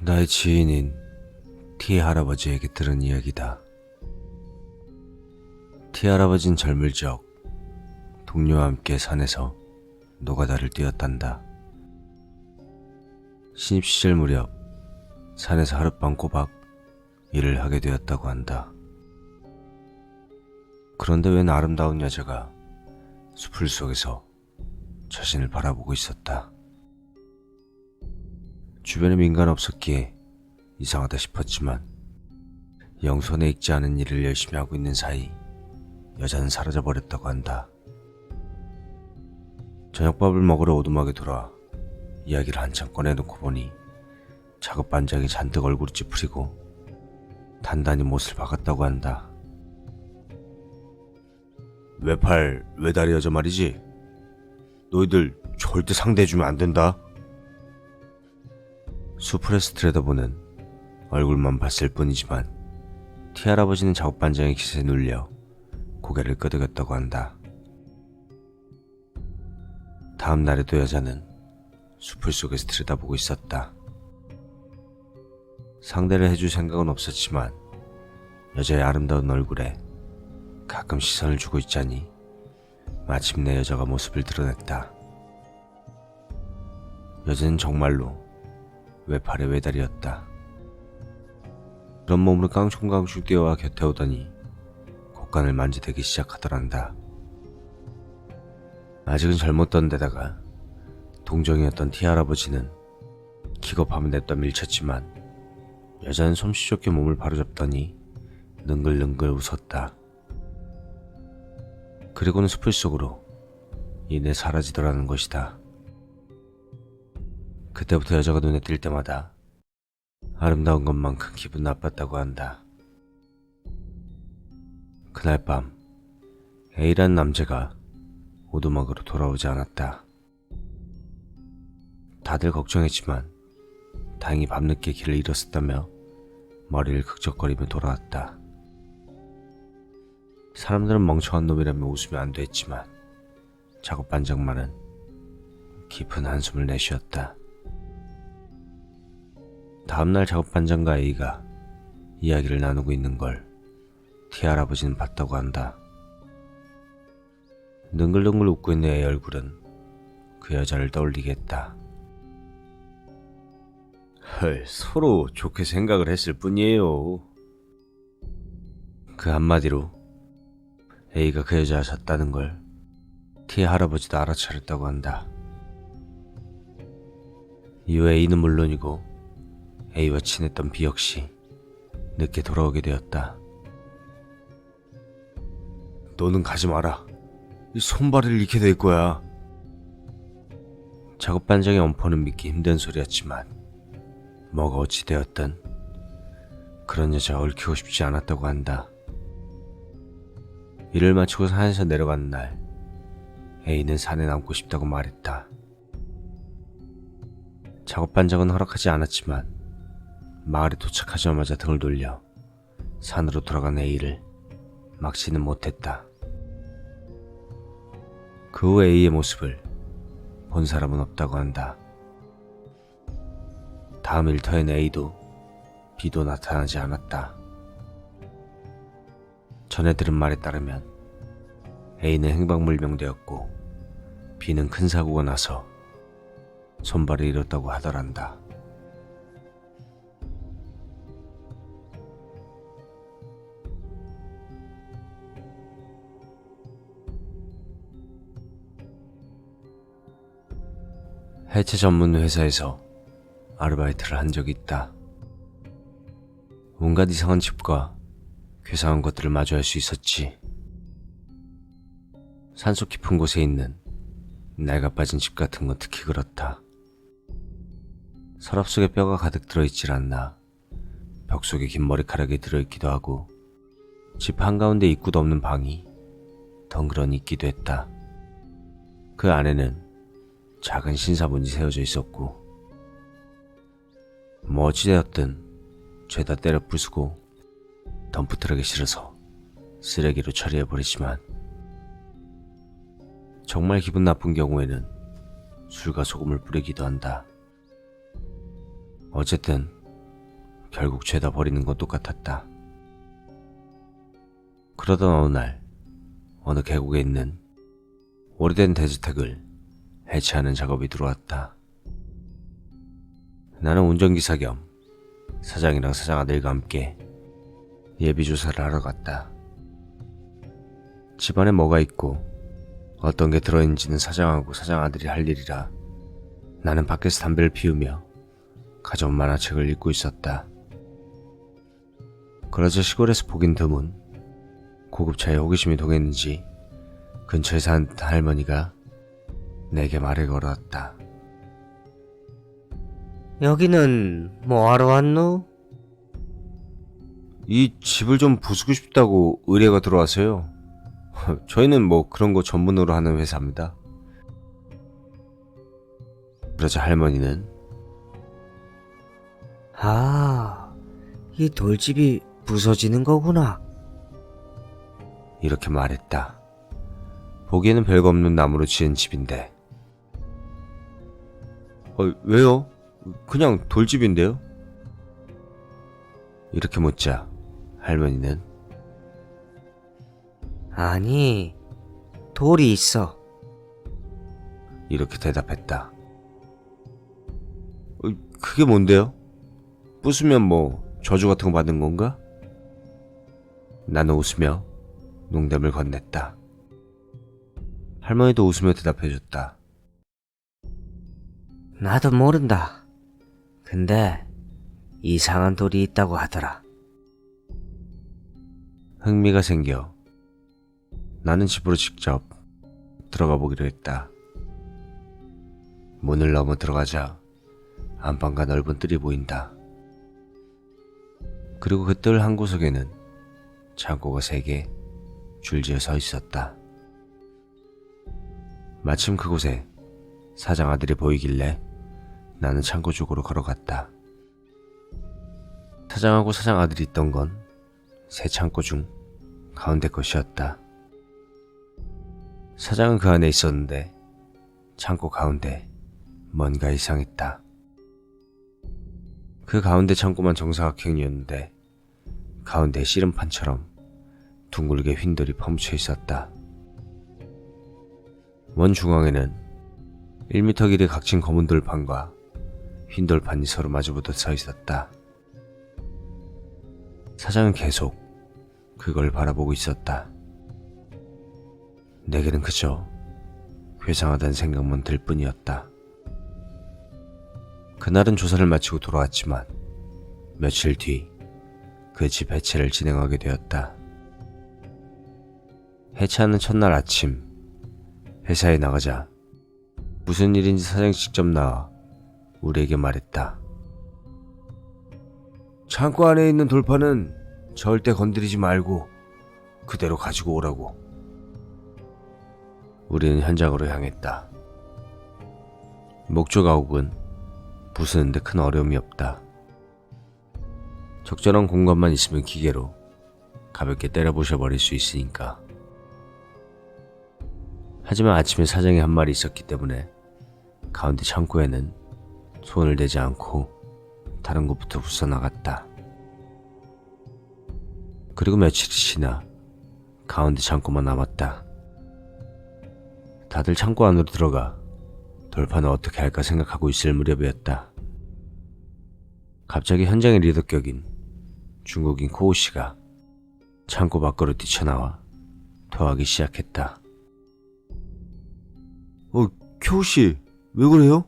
나의 지인인 T 할아버지에게 들은 이야기다. T 할아버진 젊을 적 동료와 함께 산에서 노가다를 뛰었단다. 신입 시절 무렵 산에서 하룻밤 꼬박 일을 하게 되었다고 한다. 그런데 웬 아름다운 여자가 수풀 속에서 자신을 바라보고 있었다. 주변에 민가는 없었기에 이상하다 싶었지만 영 손에 익지 않은 일을 열심히 하고 있는 사이 여자는 사라져버렸다고 한다. 저녁밥을 먹으러 오두막에 돌아 이야기를 한참 꺼내놓고 보니 작업 반장이 잔뜩 얼굴이 찌푸리고 단단히 못을 박았다고 한다. 외팔 외다리 여자 말이지? 너희들 절대 상대해주면 안 된다. 수풀에서 들여다보는 얼굴만 봤을 뿐이지만 T 할아버지는 작업 반장의 기세에 눌려 고개를 끄덕였다고 한다. 다음 날에도 여자는 수풀 속에서 들여다보고 있었다. 상대를 해줄 생각은 없었지만 여자의 아름다운 얼굴에 가끔 시선을 주고 있자니 마침내 여자가 모습을 드러냈다. 여자는 정말로 외팔의 외다리였다. 그런 몸으로 깡충깡충 뛰어와 곁에 오더니 곡간을 만지대기 시작하더란다. 아직은 젊었던 데다가 동정이었던 T 할아버지는 기겁하면 냅다 밀쳤지만 여자는 솜씨 좋게 몸을 바로잡더니 능글능글 웃었다. 그리고는 수풀 속으로 이내 사라지더라는 것이다. 그때부터 여자가 눈에 띌 때마다 아름다운 것만큼 기분 나빴다고 한다. 그날 밤 A라는 남자가 오두막으로 돌아오지 않았다. 다들 걱정했지만 다행히 밤늦게 길을 잃었었다며 머리를 극적거리며 돌아왔다. 사람들은 멍청한 놈이라며 웃으면 안 됐지만 작업 반장만은 깊은 한숨을 내쉬었다. 다음날 작업 반장과 A가 이야기를 나누고 있는 걸 T 할아버지는 봤다고 한다. 능글능글 웃고 있는 A 얼굴은 그 여자를 떠올리게 했다. 헐, 서로 좋게 생각을 했을 뿐이에요. 그 한마디로 A가 그 여자였다는 걸 T 할아버지도 알아차렸다고 한다. 이후 A는 물론이고 A와 친했던 B 역시 늦게 돌아오게 되었다. 너는 가지 마라. 이 손발을 잃게 될 거야. 작업 반장의 엄포는 믿기 힘든 소리였지만 뭐가 어찌 되었든 그런 여자가 얽히고 싶지 않았다고 한다. 일을 마치고 산에서 내려가는 날 A는 산에 남고 싶다고 말했다. 작업 반장은 허락하지 않았지만 마을에 도착하자마자 등을 돌려 산으로 돌아간 A를 막지는 못했다. 그 후 A의 모습을 본 사람은 없다고 한다. 다음 일터엔 A도 B도 나타나지 않았다. 전에 들은 말에 따르면 A는 행방불명되었고 B는 큰 사고가 나서 손발을 잃었다고 하더란다. 해체 전문 회사에서 아르바이트를 한 적이 있다. 온갖 이상한 집과 괴상한 것들을 마주할 수 있었지. 산속 깊은 곳에 있는 낡아 빠진 집 같은 건 특히 그렇다. 서랍 속에 뼈가 가득 들어있질 않나 벽 속에 긴 머리카락이 들어있기도 하고 집 한가운데 입구도 없는 방이 덩그러니 있기도 했다. 그 안에는 작은 신사문이 세워져 있었고 뭐 어찌되었든 죄다 때려 부수고 덤프트럭에 실어서 쓰레기로 처리해버리지만 정말 기분 나쁜 경우에는 술과 소금을 뿌리기도 한다. 어쨌든 결국 죄다 버리는 건 똑같았다. 그러던 어느 날 어느 계곡에 있는 오래된 대주택을 해체하는 작업이 들어왔다. 나는 운전기사 겸 사장이랑 사장 아들과 함께 예비조사를 하러 갔다. 집안에 뭐가 있고 어떤 게 들어있는지는 사장하고 사장 아들이 할 일이라 나는 밖에서 담배를 피우며 가져온 만화책을 읽고 있었다. 그러자 시골에서 보긴 드문 고급차에 호기심이 동했는지 근처에 산 할머니가 내게 말을 걸었다. 여기는 뭐하러 왔노? 이 집을 좀 부수고 싶다고 의뢰가 들어와서요. 저희는 뭐 그런 거 전문으로 하는 회사입니다. 그러자 할머니는 아, 이 돌집이 부서지는 거구나. 이렇게 말했다. 보기에는 별거 없는 나무로 지은 집인데. 왜요? 그냥 돌집인데요? 이렇게 묻자 할머니는 아니, 돌이 있어. 이렇게 대답했다. 그게 뭔데요? 부수면 뭐 저주 같은 거 받는 건가? 나는 웃으며 농담을 건넸다. 할머니도 웃으며 대답해줬다. 나도 모른다. 근데 이상한 돌이 있다고 하더라. 흥미가 생겨 나는 집으로 직접 들어가 보기로 했다. 문을 넘어 들어가자 안방과 넓은 뜰이 보인다. 그리고 그 뜰 한 구석에는 창고가 3개 줄지어 서 있었다. 마침 그곳에 사장 아들이 보이길래 나는 창고 쪽으로 걸어갔다. 사장하고 사장 아들이 있던 건 세 창고 중 가운데 것이었다. 사장은 그 안에 있었는데 창고 가운데 뭔가 이상했다. 그 가운데 창고만 정사각형이었는데 가운데 씨름판처럼 둥글게 휜돌이 퍼묻혀 있었다. 원 중앙에는 1m 길이 각진 검은 돌판과 휜 돌판이 서로 마주보듯 서 있었다. 사장은 계속 그걸 바라보고 있었다. 내게는 그저 회상하다는 생각만 들 뿐이었다. 그날은 조사를 마치고 돌아왔지만 며칠 뒤 그 집 해체를 진행하게 되었다. 해체하는 첫날 아침 회사에 나가자 무슨 일인지 사장이 직접 나와 우리에게 말했다. 창고 안에 있는 돌판은 절대 건드리지 말고 그대로 가지고 오라고. 우리는 현장으로 향했다. 목조 가옥은 부수는데 큰 어려움이 없다. 적절한 공간만 있으면 기계로 가볍게 때려 부셔버릴 수 있으니까. 하지만 아침에 사장이 한 말이 있었기 때문에 가운데 창고에는 손을 대지 않고 다른 곳부터 부숴나갔다. 그리고 며칠이 지나 가운데 창고만 남았다. 다들 창고 안으로 들어가 돌판을 어떻게 할까 생각하고 있을 무렵이었다. 갑자기 현장의 리더 격인 중국인 코우 씨가 창고 밖으로 뛰쳐나와 토하기 시작했다. 쿄우 씨, 왜 그래요?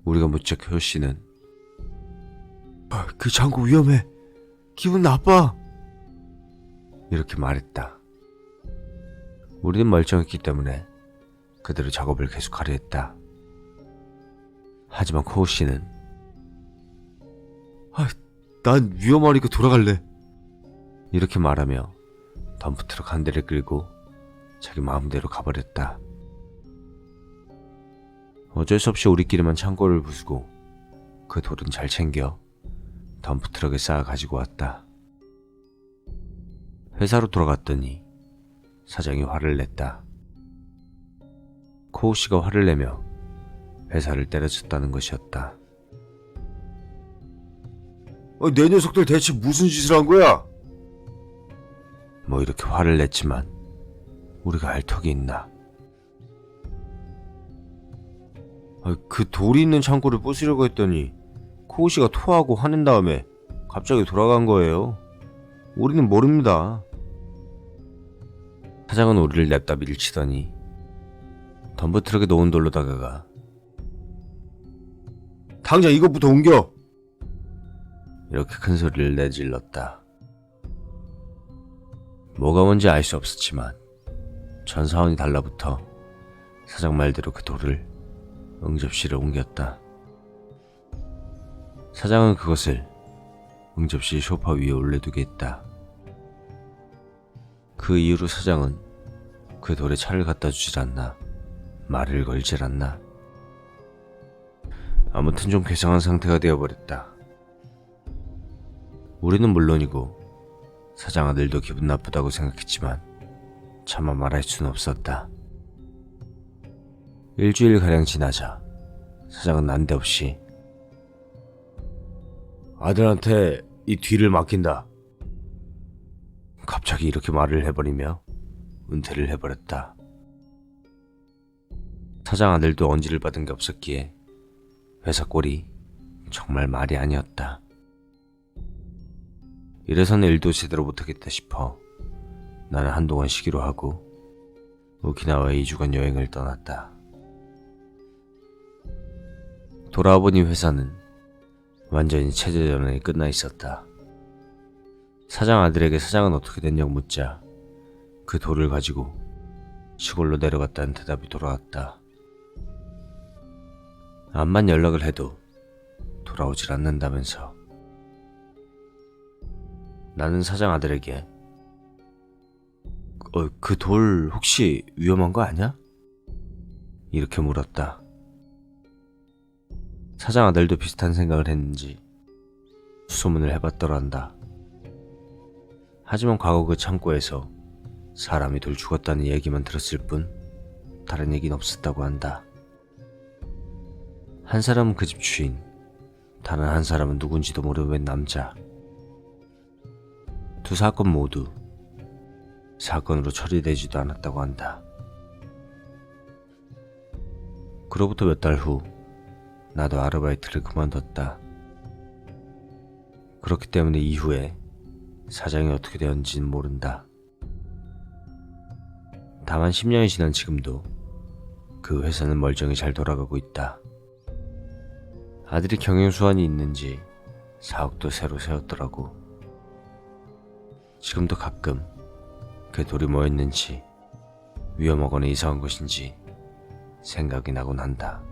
우리가 묻자 쿄우 씨는 그 창고 위험해. 기분 나빠. 이렇게 말했다. 우리는 멀쩡했기 때문에 그대로 작업을 계속하려 했다. 하지만 코우 씨는 난 위험하니까 돌아갈래. 이렇게 말하며 덤프트럭 한 대를 끌고 자기 마음대로 가버렸다. 어쩔 수 없이 우리끼리만 창고를 부수고 그 돌은 잘 챙겨 덤프트럭에 쌓아 가지고 왔다. 회사로 돌아갔더니 사장이 화를 냈다. 코우 씨가 화를 내며 회사를 때려쳤다는 것이었다. 내 녀석들 대체 무슨 짓을 한 거야? 뭐 이렇게 화를 냈지만 우리가 알 턱이 있나? 그 돌이 있는 창고를 부수려고 했더니 코우 씨가 토하고 화낸 다음에 갑자기 돌아간 거예요. 우리는 모릅니다. 사장은 우리를 냅다 밀치더니 덤프트럭에 놓은 돌로 다가가 당장 이것부터 옮겨! 이렇게 큰 소리를 내질렀다. 뭐가 뭔지 알 수 없었지만 전 사원이 달라붙어 사장 말대로 그 돌을 응접실에 옮겼다. 사장은 그것을 응접실 소파 위에 올려두게 했다. 그 이후로 사장은 그 돌에 차를 갖다 주질 않나 말을 걸질 않나. 아무튼 좀 괴상한 상태가 되어버렸다. 우리는 물론이고 사장 아들도 기분 나쁘다고 생각했지만 차마 말할 수는 없었다. 일주일가량 지나자 사장은 난데없이 아들한테 이 뒤를 맡긴다. 갑자기 이렇게 말을 해버리며 은퇴를 해버렸다. 사장 아들도 언지를 받은 게 없었기에 회사 꼴이 정말 말이 아니었다. 이래서는 일도 제대로 못하겠다 싶어 나는 한동안 쉬기로 하고 오키나와에 2주간 여행을 떠났다. 돌아와 보니 회사는 완전히 체제전환이 끝나 있었다. 사장 아들에게 사장은 어떻게 됐냐고 묻자 그 돌을 가지고 시골로 내려갔다는 대답이 돌아왔다. 암만 연락을 해도 돌아오질 않는다면서. 나는 사장 아들에게 그 돌 혹시 위험한 거 아니야? 이렇게 물었다. 사장 아들도 비슷한 생각을 했는지 수소문을 해봤더란다. 하지만 과거 그 창고에서 사람이 돌 죽었다는 얘기만 들었을 뿐 다른 얘기는 없었다고 한다. 한 사람은 그 집 주인, 다른 한 사람은 누군지도 모르는 웬 남자. 두 사건 모두 사건으로 처리되지도 않았다고 한다. 그로부터 몇 달 후 나도 아르바이트를 그만뒀다. 그렇기 때문에 이후에 사장이 어떻게 되었는지는 모른다. 다만 10년이 지난 지금도 그 회사는 멀쩡히 잘 돌아가고 있다. 아들이 경영수완이 있는지 사옥도 새로 세웠더라고. 지금도 가끔 그 돌이 뭐였는지 위험하거나 이상한 것인지 생각이 나곤 한다.